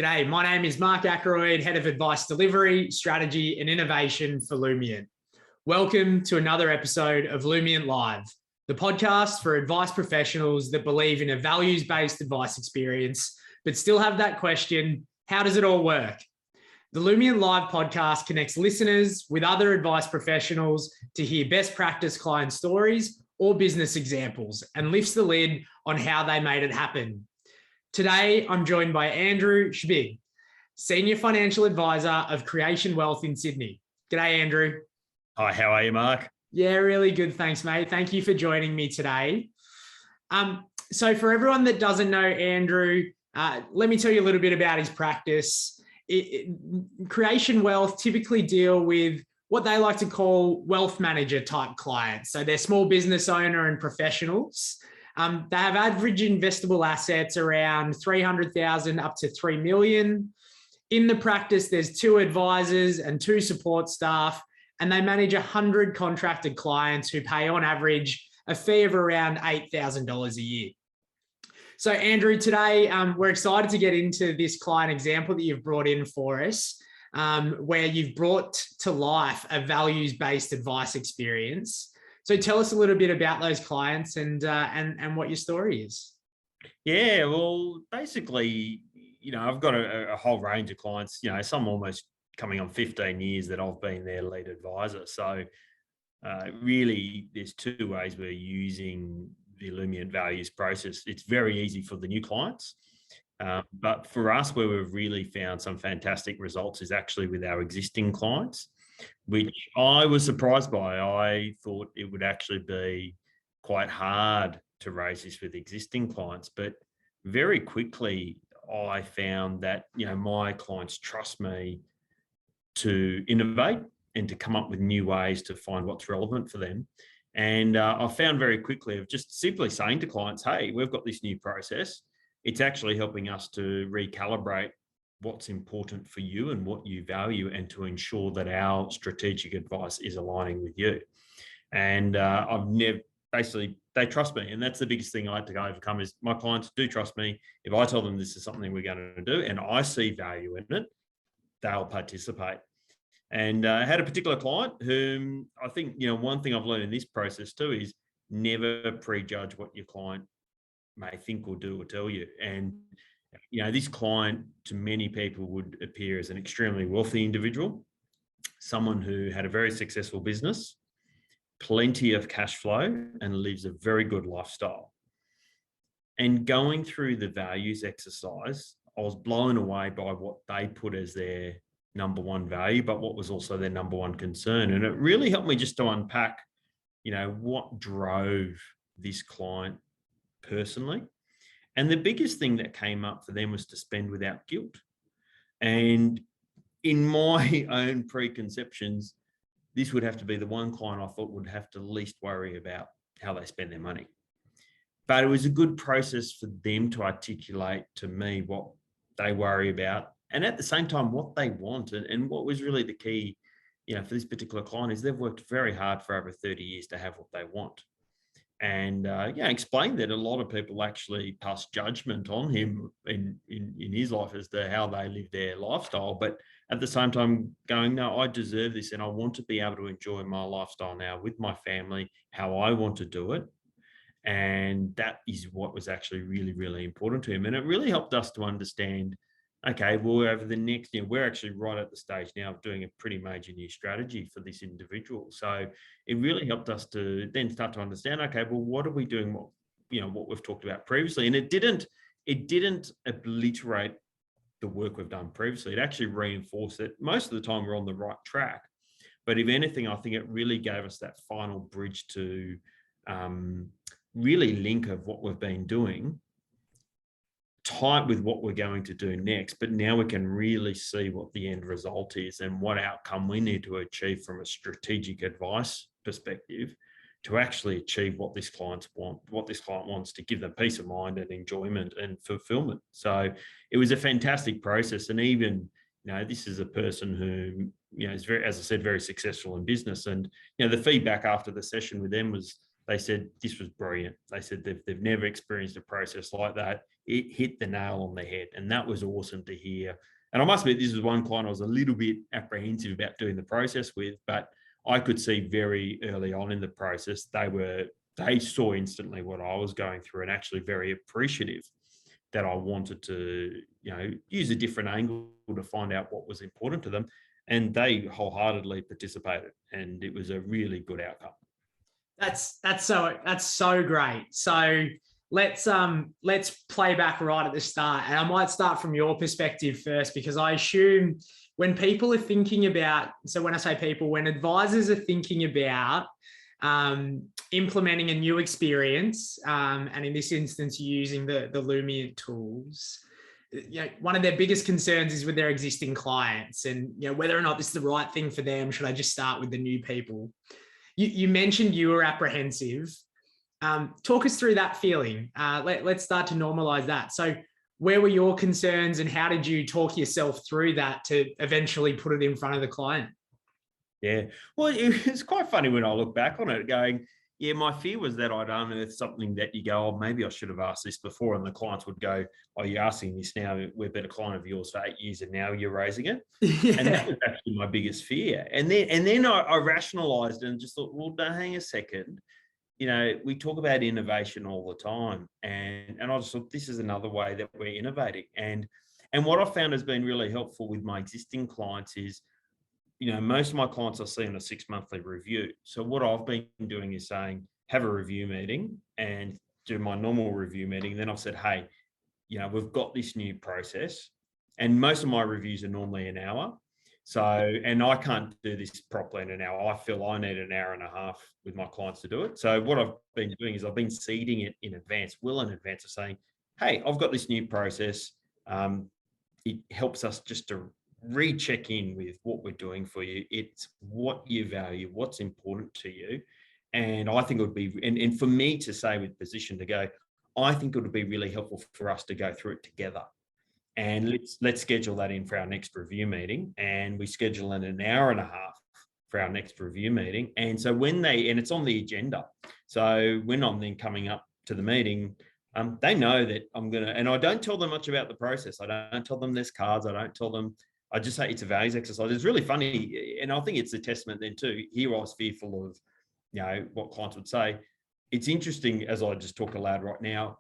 G'day, my name is Mark Ackroyd, Head of Advice Delivery, Strategy and Innovation for Lumient. Welcome to another episode of Lumient Live, the podcast for advice professionals that believe in a values-based advice experience, but still have that question, how does it all work? The Lumient Live podcast connects listeners with other advice professionals to hear best practice client stories or business examples and lifts the lid on how they made it happen. Today, I'm joined by Andrew Zbik, Senior Financial Advisor of Creation Wealth in Sydney. G'day, Andrew. Hi, how are you, Mark? Yeah, really good. Thanks, mate. Thank you for joining me today. So for everyone that doesn't know Andrew, let me tell you a little bit about his practice. Creation Wealth typically deal with what they like to call wealth manager type clients. So they're small business owner and professionals. They have average investable assets around 300,000 up to 3 million. In the practice, there's 2 advisors and 2 support staff, and they manage 100 contracted clients who pay on average a fee of around $8,000 a year. So Andrew, today we're excited to get into this client example that you've brought in for us, where you've brought to life a values-based advice experience. So tell us a little bit about those clients and what your story is. Yeah, well, basically, I've got a whole range of clients, some almost coming on 15 years that I've been their lead advisor. So really, there's 2 ways we're using the Lumient values process. It's very easy for the new clients. But for us, where we've really found some fantastic results is actually with our existing clients, which I was surprised by. I thought it would actually be quite hard to raise this with existing clients, but very quickly I found that, my clients trust me to innovate and to come up with new ways to find what's relevant for them. And I found very quickly of just simply saying to clients, hey, we've got this new process. It's actually helping us to recalibrate what's important for you and what you value, and to ensure that our strategic advice is aligning with you. And they trust me. And that's the biggest thing I had to overcome is my clients do trust me. If I tell them this is something we're going to do and I see value in it, they'll participate. And I had a particular client whom I think, one thing I've learned in this process too is never prejudge what your client may think or do or tell you. And this client to many people would appear as an extremely wealthy individual, someone who had a very successful business, plenty of cash flow, and lives a very good lifestyle. And going through the values exercise, I was blown away by what they put as their number one value, but what was also their number one concern. And it really helped me just to unpack, what drove this client personally. And the biggest thing that came up for them was to spend without guilt. And in my own preconceptions, this would have to be the one client I thought would have to least worry about how they spend their money. But it was a good process for them to articulate to me what they worry about, and at the same time, what they want. And what was really the key, for this particular client is they've worked very hard for over 30 years to have what they want. And explained that a lot of people actually pass judgment on him in his life as to how they live their lifestyle, but at the same time going, no, I deserve this and I want to be able to enjoy my lifestyle now with my family, how I want to do it. And that is what was actually really, really important to him. And it really helped us to understand, okay, well, over the next, we're actually right at the stage now of doing a pretty major new strategy for this individual. So it really helped us to then start to understand, okay, well, what are we doing? What we've talked about previously. And it didn't obliterate the work we've done previously. It actually reinforced it. Most of the time we're on the right track. But if anything, I think it really gave us that final bridge to really link of what we've been doing tight with what we're going to do next, but now we can really see what the end result is and what outcome we need to achieve from a strategic advice perspective to actually achieve what this client wants to give them peace of mind and enjoyment and fulfillment. So it was a fantastic process. And even, this is a person who, is very, as I said, very successful in business. And, the feedback after the session with them was they said this was brilliant. They said they've never experienced a process like that. It hit the nail on the head, and that was awesome to hear. And I must admit, this was one client I was a little bit apprehensive about doing the process with, but I could see very early on in the process, they saw instantly what I was going through and actually very appreciative that I wanted to, use a different angle to find out what was important to them. And they wholeheartedly participated, and it was a really good outcome. That's so great. So let's play back right at the start, and I might start from your perspective first, because I assume when people are thinking about, so when I say people, when advisors are thinking about implementing a new experience, and in this instance using the Lumia tools, one of their biggest concerns is with their existing clients, and whether or not this is the right thing for them. Should I just start with the new people? You mentioned you were apprehensive. Talk us through that feeling. Let's start to normalize that. So where were your concerns, and how did you talk yourself through that to eventually put it in front of the client? Yeah, well, it's quite funny when I look back on it going, yeah, my fear was that I'd unearth something that you go, oh, maybe I should have asked this before. And the clients would go, oh, you're asking this now. We've been a client of yours for 8 years and now you're raising it. Yeah. And that was actually my biggest fear. And then I rationalized and just thought, well, hang a second. We talk about innovation all the time. And I just thought, this is another way that we're innovating. And what I found has been really helpful with my existing clients is, most of my clients I see in a 6-monthly review. So what I've been doing is saying, have a review meeting and do my normal review meeting. Then I've said, hey, we've got this new process, and most of my reviews are normally an hour. So, and I can't do this properly in an hour. I feel I need an hour and a half with my clients to do it. So what I've been doing is I've been seeding it in advance, well in advance of saying, hey, I've got this new process. It helps us just to recheck in with what we're doing for you. It's what you value, what's important to you. And I think it would be, and for me to say with position to go, I think it would be really helpful for us to go through it together. And let's schedule that in for our next review meeting. And we schedule in an hour and a half for our next review meeting. And so and it's on the agenda. So when I'm then coming up to the meeting, they know that I'm going to, and I don't tell them much about the process. I don't tell them there's cards. I don't tell them, I just say it's a values exercise. It's really funny. And I think it's a testament then too. Here I was fearful of, what clients would say. It's interesting, as I just talk aloud right now,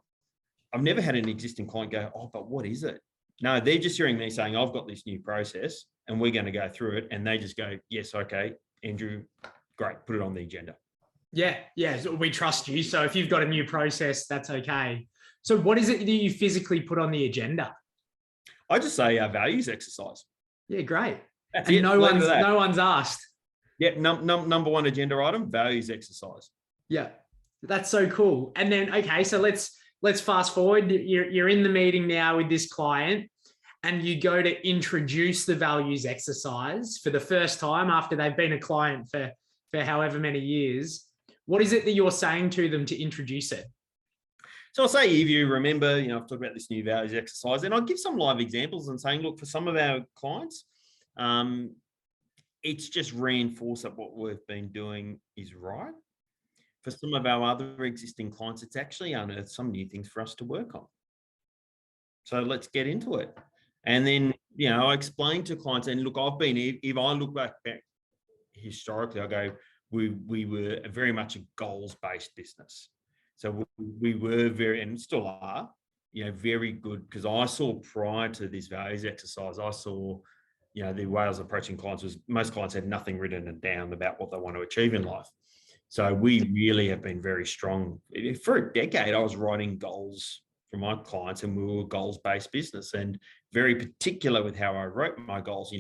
I've never had an existing client go, oh, but what is it? No, they're just hearing me saying, I've got this new process and we're going to go through it. And they just go, yes, okay, Andrew, great, put it on the agenda. Yeah, so we trust you. So if you've got a new process, that's okay. So what is it that you physically put on the agenda? I just say our values exercise. Yeah, great. That's and it. no one's asked. Yeah, number one agenda item, values exercise. Yeah, that's so cool. And then, okay, so let's fast forward. You're in the meeting now with this client, and you go to introduce the values exercise for the first time after they've been a client for however many years. What is it that you're saying to them to introduce it? So I'll say, if you remember, I've talked about this new values exercise, and I'll give some live examples and saying, look, for some of our clients, it's just reinforced that what we've been doing is right. For some of our other existing clients, it's actually unearthed some new things for us to work on. So let's get into it. And then, I explain to clients, and look, if I look back historically, I go, we were very much a goals-based business. So we were very, and still are, very good, because I saw prior to this values exercise, I saw, the way I was approaching clients was most clients had nothing written down about what they want to achieve in life. So we really have been very strong. For a decade, I was writing goals for my clients, and we were a goals-based business, and very particular with how I wrote my goals.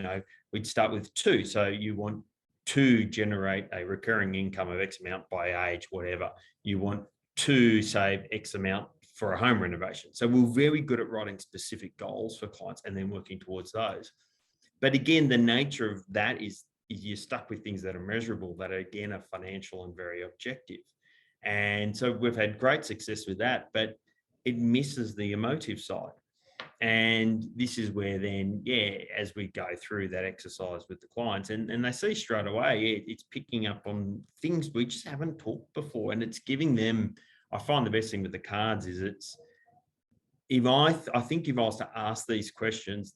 We'd start with 2. So you want to generate a recurring income of X amount by age, whatever. You want to save X amount for a home renovation. So we're very good at writing specific goals for clients and then working towards those. But again, the nature of that is you're stuck with things that are measurable, that again are financial and very objective. And so we've had great success with that, but it misses the emotive side. And this is where then, as we go through that exercise with the clients and they see straight away, it's picking up on things we just haven't talked before. And it's giving them, I find the best thing with the cards is I think if I was to ask these questions,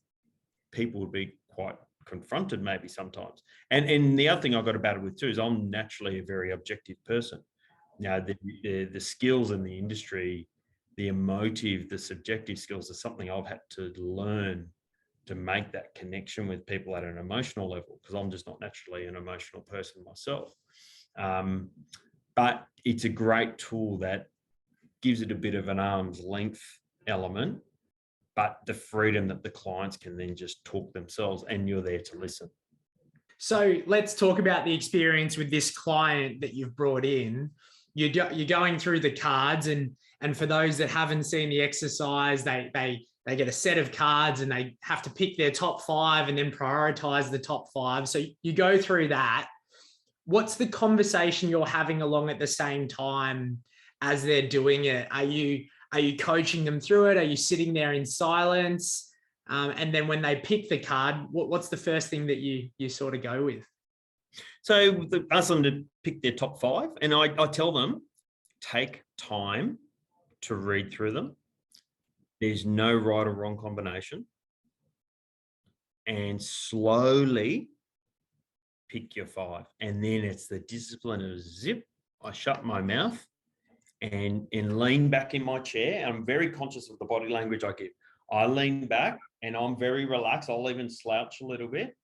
people would be quite confronted maybe sometimes. And the other thing I've got to battle with too is I'm naturally a very objective person. The skills in the industry, the emotive, the subjective skills are something I've had to learn to make that connection with people at an emotional level, because I'm just not naturally an emotional person myself. But it's a great tool that gives it a bit of an arm's length element, but the freedom that the clients can then just talk themselves and you're there to listen. So let's talk about the experience with this client that you've brought in. You're going through the cards, and for those that haven't seen the exercise, they get a set of cards and they have to pick their top 5 and then prioritize the top 5. So you go through that. What's the conversation you're having along at the same time as they're doing it? Are you coaching them through it? Are you sitting there in silence? And then when they pick the card, what's the first thing that you sort of go with? So I ask them to pick their top 5, and I tell them, take time to read through them. There's no right or wrong combination. And slowly pick your 5. And then it's the discipline of zip. I shut my mouth and lean back in my chair. I'm very conscious of the body language I give. I lean back and I'm very relaxed. I'll even slouch a little bit.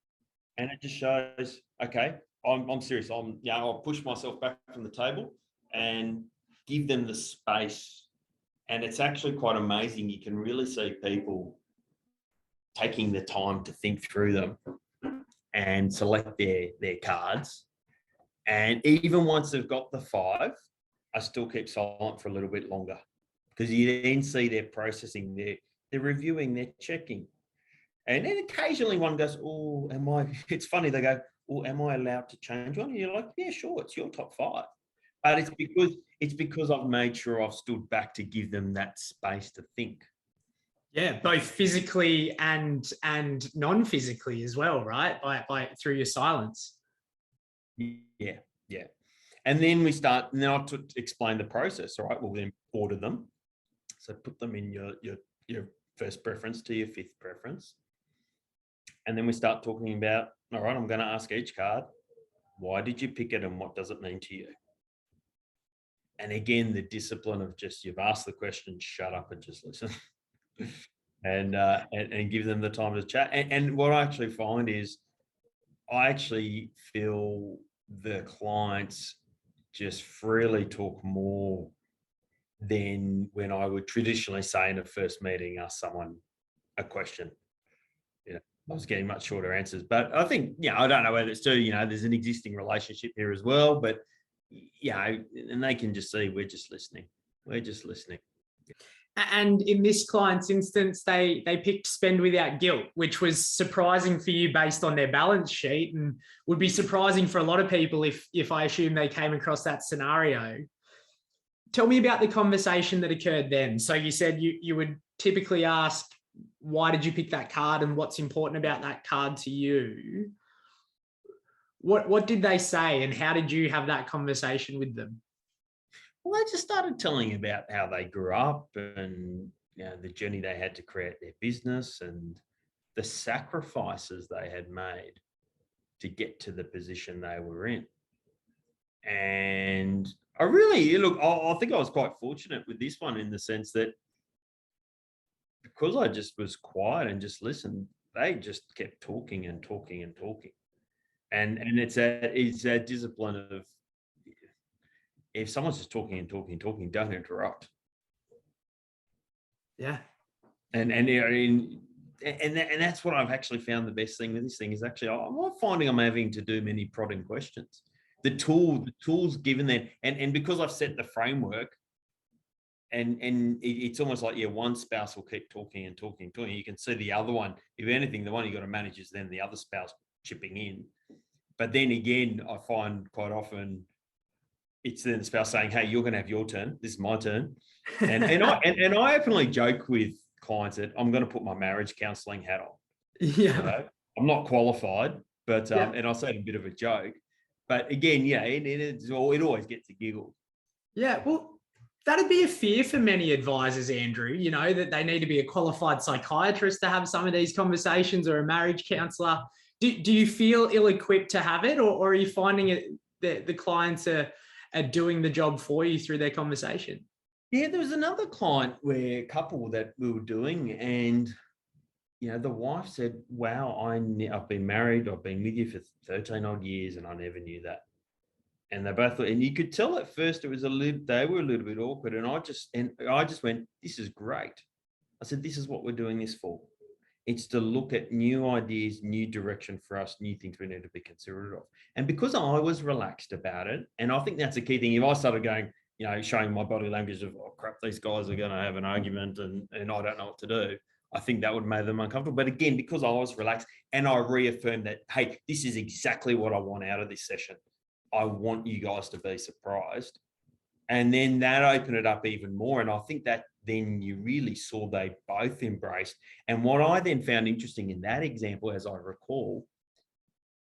And it just shows, okay, I'm serious. I'll push myself back from the table and give them the space. And it's actually quite amazing. You can really see people taking the time to think through them and select their cards. And even once they've got the 5, I still keep silent for a little bit longer, because you then see they're processing, they're reviewing, they're checking. And then occasionally one goes, oh, it's funny, they go, oh, am I allowed to change one? And you're like, yeah, sure, it's your top 5. But it's because I've made sure I've stood back to give them that space to think. Yeah, both physically and non-physically as well, right? By through your silence. Yeah. And then we start now to explain the process. All right, we'll then order them. So put them in your first preference to your 5th preference. And then we start talking about, all right, I'm going to ask each card, why did you pick it and what does it mean to you? And again, the discipline of just, you've asked the question, shut up and just listen. and give them the time to chat. And what I actually find is I actually feel the clients just freely talk more than when I would traditionally say in a first meeting, ask someone a question. I was getting much shorter answers, but I think, I don't know whether it's due, there's an existing relationship here as well, but and they can just see we're just listening. And in this client's instance, they picked spend without guilt, which was surprising for you based on their balance sheet, and would be surprising for a lot of people if I assume they came across that scenario. Tell me about the conversation that occurred then. So you said you would typically ask, why did you pick that card and what's important about that card to you? What did they say, and how did you have that conversation with them? Well, I just started telling about how they grew up and the journey they had to create their business and the sacrifices they had made to get to the position they were in. And I think I was quite fortunate with this one in the sense that because I just was quiet and just listened, they just kept talking and talking and talking. And it's a discipline of, if someone's just talking and talking and talking, don't interrupt. Yeah. And that's what I've actually found the best thing with this thing is actually, I'm not finding I'm having to do many prodding questions. The tools given there, and because I've set the framework, and it's almost like, one spouse will keep talking and talking and talking. You can see the other one, if anything, the one you got to manage is then the other spouse chipping in. But then again, I find quite often it's then the spouse saying, hey, you're going to have your turn. This is my turn. And I openly joke with clients that I'm going to put my marriage counselling hat on. Yeah. You know? I'm not qualified, but Yeah. and I'll say it a bit of a joke. But again, yeah, it always gets a giggle. Yeah, well, that'd be a fear for many advisors, Andrew, you know, that they need to be a qualified psychiatrist to have some of these conversations, or a marriage counselor. Do you feel ill-equipped to have it, or are you finding it that the clients are doing the job for you through their conversation? Yeah, there was another couple that we were doing, and the wife said, "Wow, I've been married, I've been with you for 13 odd years, and I never knew that." And they both, and you could tell at first they were a little bit awkward, and I just went, "This is great." I said, "This is what we're doing this for. It's to look at new ideas, new direction for us, new things we need to be considerate of." And because I was relaxed about it, and I think that's a key thing. If I started going, showing my body language of, "Oh crap, these guys are going to have an argument and I don't know what to do," I think that would make them uncomfortable. But again, because I was relaxed and I reaffirmed that, hey, this is exactly what I want out of this session. I want you guys to be surprised. And then that opened it up even more. And I think that then you really saw they both embraced. And what I then found interesting in that example, as I recall,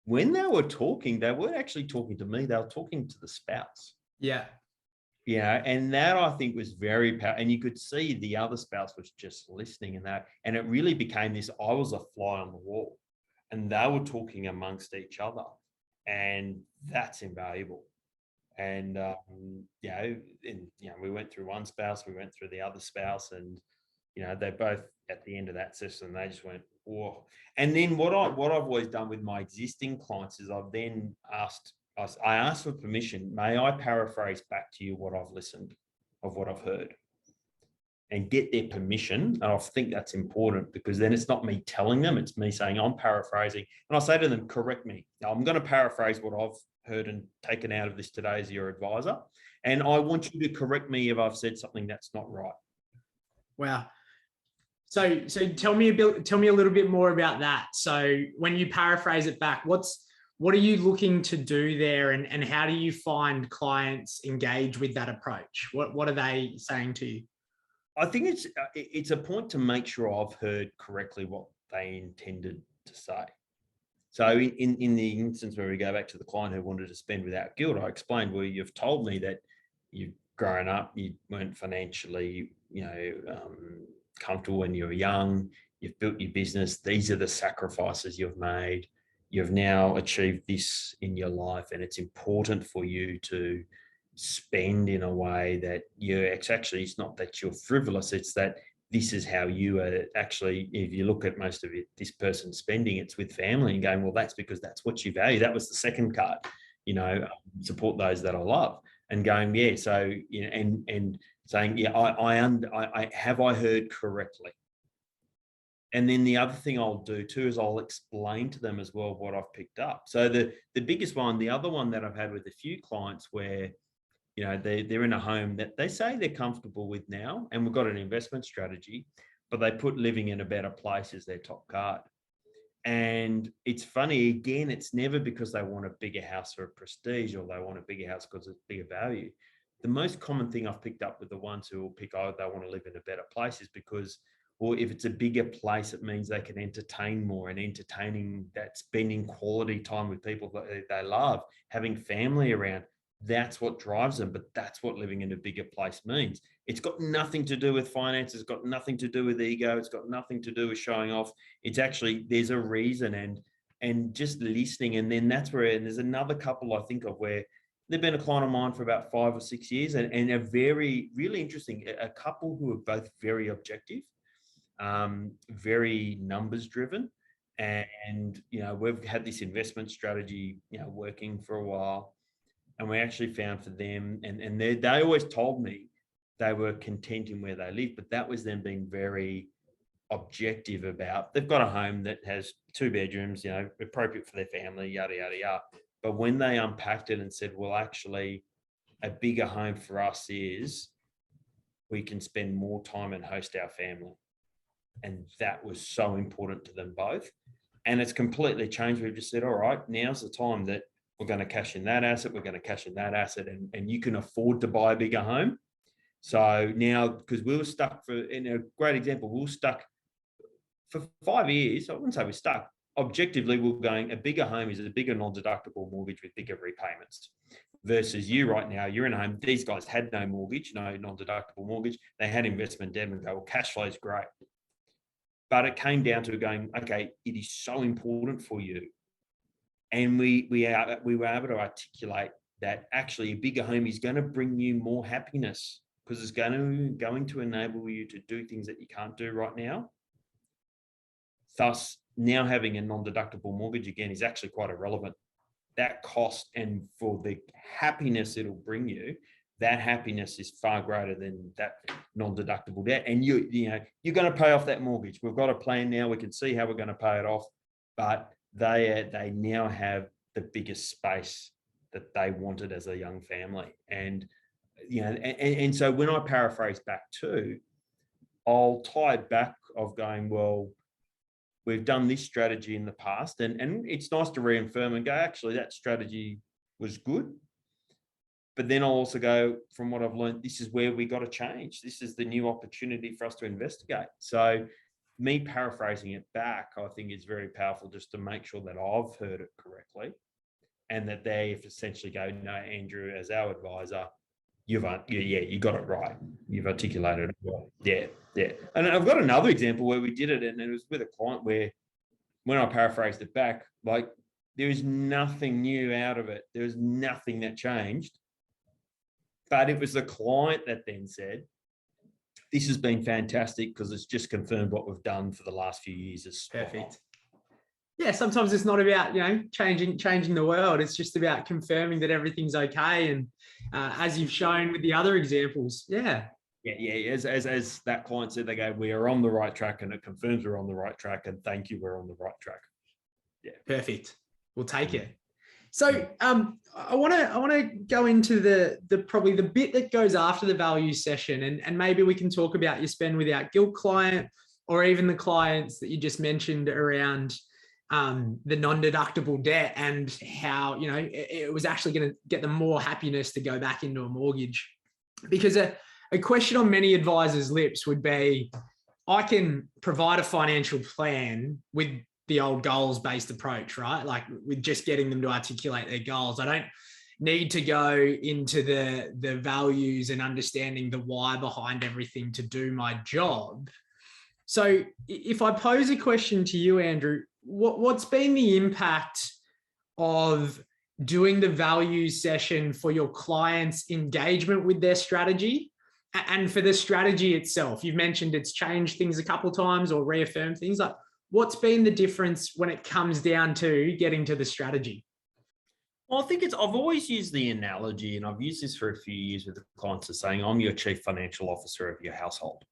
when they were talking, they weren't actually talking to me, they were talking to the spouse. Yeah. Yeah. And that I think was very powerful. And you could see the other spouse was just listening, and it really became this, I was a fly on the wall, and they were talking amongst each other. And that's invaluable. And we went through one spouse, we went through the other spouse, and they both, at the end of that session, they just went, whoa. And then what I've always done with my existing clients is I've then asked for permission. May I paraphrase back to you what I've listened, of what I've heard, and get their permission. And I think that's important, because then it's not me telling them, it's me saying, I'm paraphrasing. And I say to them, correct me. Now, I'm going to paraphrase what I've heard and taken out of this today as your advisor. And I want you to correct me if I've said something that's not right. Wow. So tell me a little bit more about that. So when you paraphrase it back, what are you looking to do there, and how do you find clients engage with that approach? What are they saying to you? I think it's a point to make sure I've heard correctly what they intended to say. So in the instance where we go back to the client who wanted to spend without guilt, I explained, well, you've told me that you've grown up, you weren't financially, comfortable when you were young, you've built your business, these are the sacrifices you've made, you've now achieved this in your life, and it's important for you to spend in a way that it's not that you're frivolous, it's that this is how you are actually, if you look at most of it, this person's spending, it's with family, and going, well, that's because that's what you value. That was the second card, support those that I love, and going, yeah. So, and saying, yeah, I have I heard correctly? And then the other thing I'll do too is I'll explain to them as well what I've picked up. So the biggest one, the other one that I've had with a few clients where, they're in a home that they say they're comfortable with now, and we've got an investment strategy, but they put living in a better place as their top card. And it's funny, again, it's never because they want a bigger house or a prestige, or they want a bigger house because it's bigger value. The most common thing I've picked up with the ones who will pick, oh, they want to live in a better place, is because, or if it's a bigger place, it means they can entertain more, and entertaining, that spending quality time with people that they love, having family around. That's what drives them, but that's what living in a bigger place means. It's got nothing to do with finances, it's got nothing to do with ego, it's got nothing to do with showing off. It's actually, there's a reason, and just listening. And then that's where, and there's another couple I think of where they've been a client of mine for about 5 or 6 years, and a very, really interesting, a couple who are both very objective, very numbers driven. And we've had this investment strategy, working for a while. And we actually found for them, and they always told me they were content in where they live, but that was them being very objective about, they've got a home that has 2 bedrooms, appropriate for their family, yada, yada, yada. But when they unpacked it and said, well, actually, a bigger home for us is we can spend more time and host our family. And that was so important to them both. And it's completely changed. We've just said, all right, now's the time that we're going to cash in that asset, we're going to cash in that asset, and you can afford to buy a bigger home. So now, because we were stuck in a great example, we were stuck for 5 years. I wouldn't say we're stuck. Objectively, we're going, a bigger home is a bigger non-deductible mortgage with bigger repayments. Versus you right now, you're in a home. These guys had no mortgage, no non-deductible mortgage. They had investment debt and go, well, cash flow is great. But it came down to going, okay, it is so important for you. And we were able to articulate that actually a bigger home is going to bring you more happiness because it's going to enable you to do things that you can't do right now. Thus, now having a non-deductible mortgage again is actually quite irrelevant. That cost and for the happiness it'll bring you, that happiness is far greater than that non-deductible debt. And you're going to pay off that mortgage. We've got a plan now. We can see how we're going to pay it off, but they now have the biggest space that they wanted as a young family. And and so when I paraphrase back too, I'll tie it back of going, well, we've done this strategy in the past, and it's nice to reaffirm and go, actually, that strategy was good. But then I'll also go, from what I've learned, this is where we got to change. This is the new opportunity for us to investigate. So me paraphrasing it back, I think is very powerful, just to make sure that I've heard it correctly and that they essentially go, no, Andrew, as our advisor, you got it right. You've articulated it well. Yeah. And I've got another example where we did it, and it was with a client where, when I paraphrased it back, like, there is nothing new out of it. There was nothing that changed. But it was the client that then said, this has been fantastic because it's just confirmed what we've done for the last few years is perfect. Yeah, sometimes it's not about, changing the world. It's just about confirming that everything's okay. And as you've shown with the other examples, yeah. As that client said, they go, we are on the right track, and it confirms we're on the right track. And thank you, we're on the right track. Yeah, perfect. We'll take it. So I want to go into the probably the bit that goes after the value session, and maybe we can talk about your spend without guilt client, or even the clients that you just mentioned around the non-deductible debt, and how it was actually going to get them more happiness to go back into a mortgage. Because a question on many advisors' lips would be, I can provide a financial plan with the old goals-based approach, right? Like, with just getting them to articulate their goals. I don't need to go into the values and understanding the why behind everything to do my job. So if I pose a question to you, Andrew, what's been the impact of doing the values session for your clients' engagement with their strategy and for the strategy itself? You've mentioned it's changed things a couple of times or reaffirmed things. Like, what's been the difference when it comes down to getting to the strategy? Well, I think I've always used the analogy, and I've used this for a few years with the clients, of saying, I'm your chief financial officer of your household.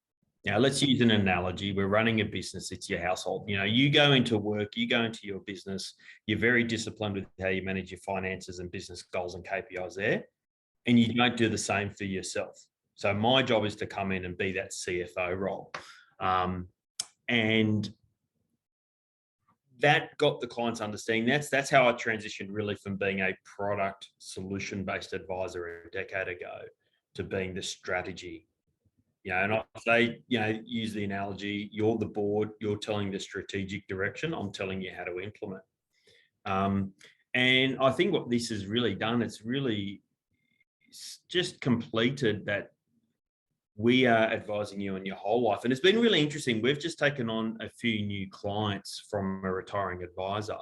Now, let's use an analogy. We're running a business. It's your household. You go into work, you go into your business, you're very disciplined with how you manage your finances and business goals and KPIs there, and you don't do the same for yourself. So my job is to come in and be that CFO role. And that got the clients understanding. That's how I transitioned really from being a product solution-based advisor a decade ago to being the strategy. And I say, use the analogy, you're the board, you're telling the strategic direction, I'm telling you how to implement. And I think what this has really done, it's just completed that we are advising you on your whole life. And it's been really interesting. We've just taken on a few new clients from a retiring advisor.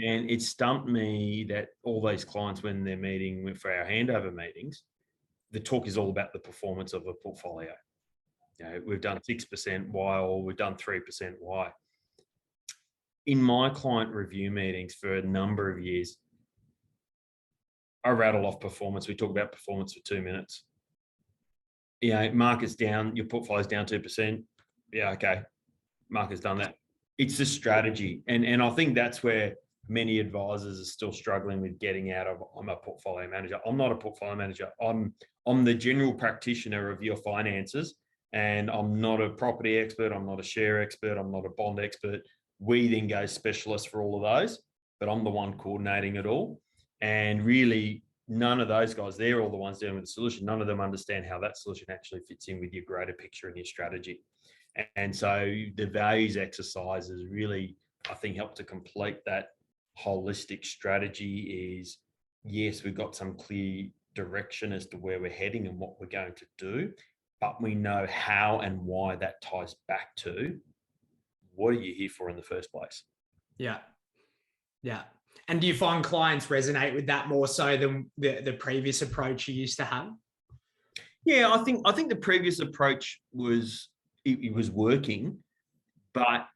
And it stumped me that all those clients, when they're meeting for our handover meetings, the talk is all about the performance of a portfolio. We've done 6% Y, or we've done 3% Y. In my client review meetings for a number of years, I rattle off performance. We talk about performance for 2 minutes. Market's down, your portfolio's down 2%. Yeah, okay. Market's done that. It's the strategy. And I think that's where many advisors are still struggling with getting out of, I'm a portfolio manager. I'm not a portfolio manager. I'm the general practitioner of your finances, and I'm not a property expert. I'm not a share expert. I'm not a bond expert. We then go specialist for all of those, but I'm the one coordinating it all. And really, none of those guys, they're all the ones dealing with the solution. None of them understand how that solution actually fits in with your greater picture and your strategy. And so the values exercises really, I think, help to complete that holistic strategy. Is, yes, we've got some clear direction as to where we're heading and what we're going to do, but we know how and why that ties back to what are you here for in the first place? Yeah. Yeah. And do you find clients resonate with that more so than the previous approach you used to have? Yeah, I think the previous approach was it was working, but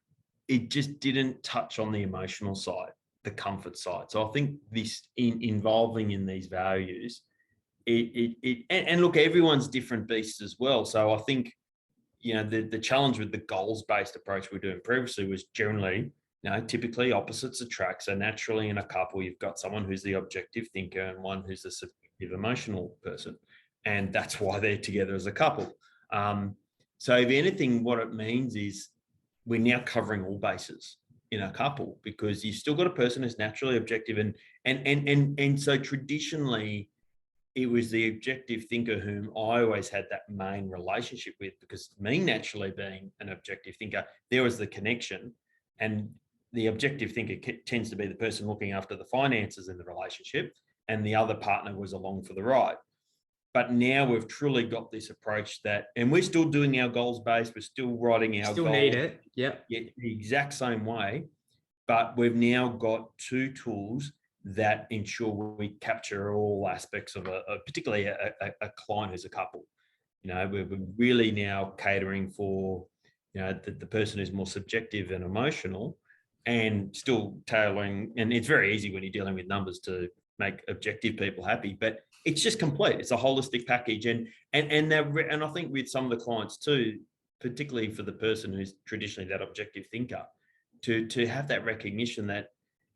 it just didn't touch on the emotional side, the comfort side. So I think this involving in these values, and look, everyone's different beasts as well. So I think, the challenge with the goals-based approach we were doing previously was generally, typically opposites attract. So naturally in a couple, you've got someone who's the objective thinker and one who's the subjective emotional person. And that's why they're together as a couple. So if anything, what it means is we're now covering all bases in a couple, because you've still got a person who's naturally objective. And so traditionally, it was the objective thinker whom I always had that main relationship with, because me naturally being an objective thinker, there was the connection. And the objective thinker tends to be the person looking after the finances in the relationship, and the other partner was along for the ride. But now we've truly got this approach and we're still doing our goals based. We're still writing our still goals. Need it. Yep. Yeah, the exact same way. But we've now got two tools that ensure we capture all aspects of particularly a client who's a couple. We're really now catering for, the person who's more subjective and emotional, and still tailoring. And it's very easy when you're dealing with numbers to make objective people happy, but it's just complete. It's a holistic package. And I think with some of the clients too, particularly for the person who's traditionally that objective thinker, to have that recognition that,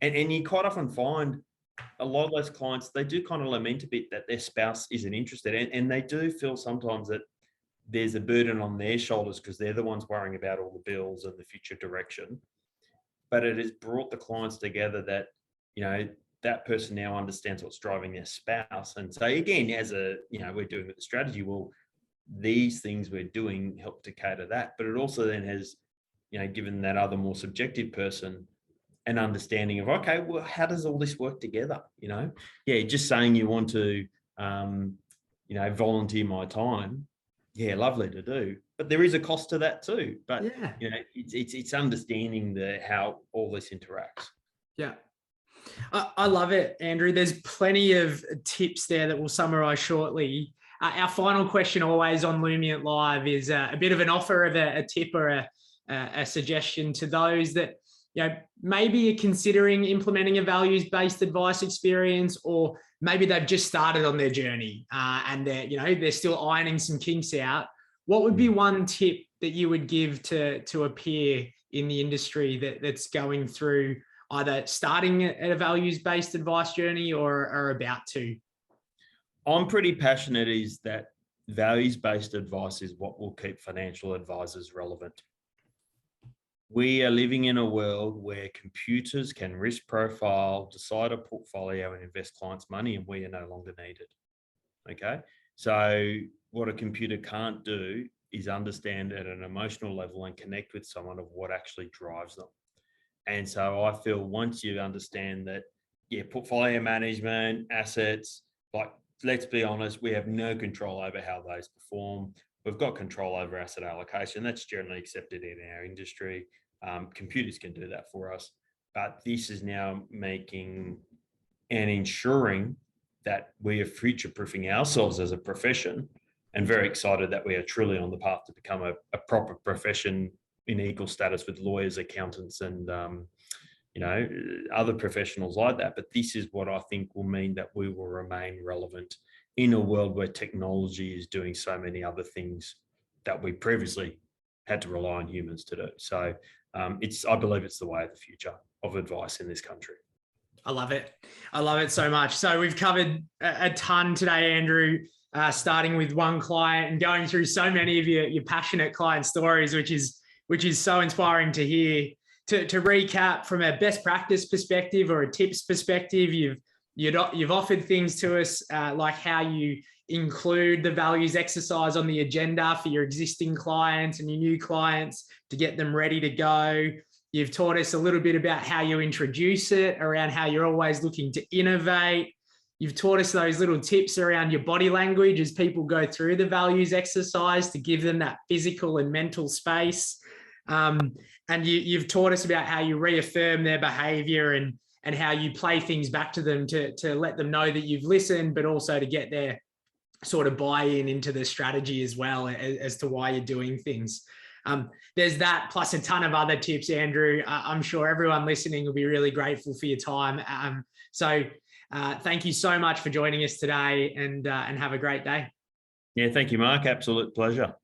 and you quite often find a lot of those clients, they do kind of lament a bit that their spouse isn't interested. And they do feel sometimes that there's a burden on their shoulders because they're the ones worrying about all the bills and the future direction. But it has brought the clients together that, that person now understands what's driving their spouse. And so again, we're doing with the strategy, well, these things we're doing help to cater that. But it also then has, given that other more subjective person an understanding of, okay, well, how does all this work together? Just saying you want to, volunteer my time. Yeah, lovely to do. But there is a cost to that too. But, it's understanding how all this interacts. Yeah. I love it, Andrew. There's plenty of tips there that we'll summarize shortly. Our final question always on Lumient Live is a bit of an offer of a tip or a suggestion to those that, maybe are considering implementing a values-based advice experience, or maybe they've just started on their journey and they're still ironing some kinks out. What would be one tip that you would give to a peer in the industry that's going through either starting at a values-based advice journey or are about to? I'm pretty passionate is that values-based advice is what will keep financial advisors relevant. We are living in a world where computers can risk profile, decide a portfolio and invest clients' money, and we are no longer needed. Okay. So what a computer can't do is understand at an emotional level and connect with someone of what actually drives them. And so I feel once you understand that, portfolio management, assets, like, let's be honest, we have no control over how those perform. We've got control over asset allocation. That's generally accepted in our industry. Computers can do that for us. But this is now making and ensuring that we are future-proofing ourselves as a profession, and very excited that we are truly on the path to become a proper profession in equal status with lawyers, accountants, and other professionals like that. But this is what I think will mean that we will remain relevant in a world where technology is doing so many other things that we previously had to rely on humans to do. So I believe it's the way of the future of advice in this country. I love it. I love it so much. So we've covered a ton today, Andrew, starting with one client and going through so many of your passionate client stories, which is so inspiring to hear. To recap, from a best practice perspective or a tips perspective, you've You've offered things to us like how you include the values exercise on the agenda for your existing clients and your new clients to get them ready to go. You've taught us a little bit about how you introduce it, around how you're always looking to innovate. You've taught us those little tips around your body language as people go through the values exercise to give them that physical and mental space. And you've taught us about how you reaffirm their behavior and how you play things back to them to let them know that you've listened, but also to get their sort of buy-in into the strategy as well as to why you're doing things. There's that plus a ton of other tips, Andrew. I'm sure everyone listening will be really grateful for your time. So thank you so much for joining us today, and have a great day. Yeah, thank you, Mark. Absolute pleasure.